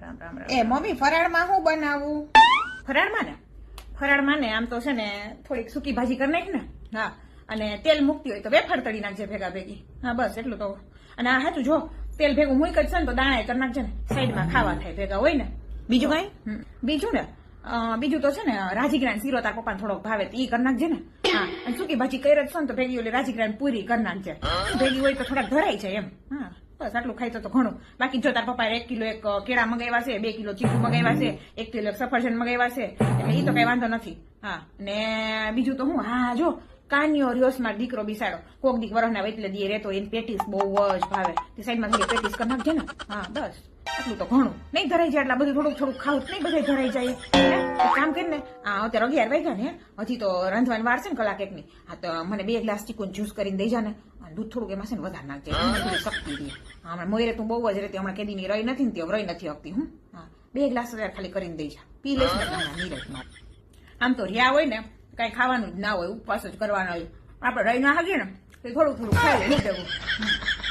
રામ. એ mummy ફરાળમાં શું બનાવું? ફરાળમાં ને આમ તો છે ને થોડીક સૂકી ભાજી કરી નાખ ને. હા, અને તેલ મૂકતી હોય તો વેફર તળી નાખજે ભેગા ભેગી. હા બસ એટલું તો. અને આ હાચું જો તેલ ભેગું મૂકી કરશે ને તો દાણા કરી નાખજે ને, સાઈડમાં ખાવા થાય ભેગા હોય ને. બીજું કઈ? બીજું તો છે ને રાજીગ્રાન શીરો તાર પપ્પાને થોડોક ભાવે ઈ કરી નાખજે ને. હા, અને સૂકી ભાજી કઈ જ છે ને તો ભેગી ઓલી રાજીગ્રાન પૂરી કરી નાખજે. ભેગી હોય તો થોડાક ધરાઈ જાય એમ. હા બસ આટલું ખાઈ તો ઘણું. બાકી જો તાર પપ્પાએ 1 કિલો એક કેળા મંગાવ્યા છે, 2 કિલો ચીકુ મંગાવ્યા છે, 1 કિલો સફરજન મંગાવ્યા છે, એટલે ઈ તો કઈ વાંધો નથી. હા, ને બીજું તો હું, હા જો કાનિયો રિયોસમાં દીકરો બિસાડો કોક દીક વરસના એટલે દીએ રહેતો, એની પેટીસ બહુ જ ભાવે. તે સાઈડમાં થોડી પેટીસ કરી નાખજે ને. હા બસ આટલું તો ઘણું. નહીં ધરાઈ જાય એટલા બધું થોડુંક ખાવું નહીં બધે ધરાઈ જાય. એક કામ કરીને અત્યારે 11 વાગ્યા ને, હજી તો રાંધવાની વાર છે ને કલાક એકની. હા તો મને 2 ગ્લાસ ચીકુનું જ્યુસ કરીને દઈ જા ને. દૂધ થોડુંક એમાં છે ને વધારે નાખજે, થોડી શક્તિ દે. હમણાં મોયરે તું બહુ જ રહેતી, હમણાં કેદીની રહી નથી ને તે રહી નથી શકતી. હું હા 2 ગ્લાસ ખાલી કરીને દઈ જા, પી લઈશ ને નીરજમાં. આમ તો રહ્યા હોય ને કઈ ખાવાનું જ ના હોય, ઉપવાસ જ કરવાનો હોય. આપણે રહી ના હાગીએ ને થોડું ખાઈ લઈએ.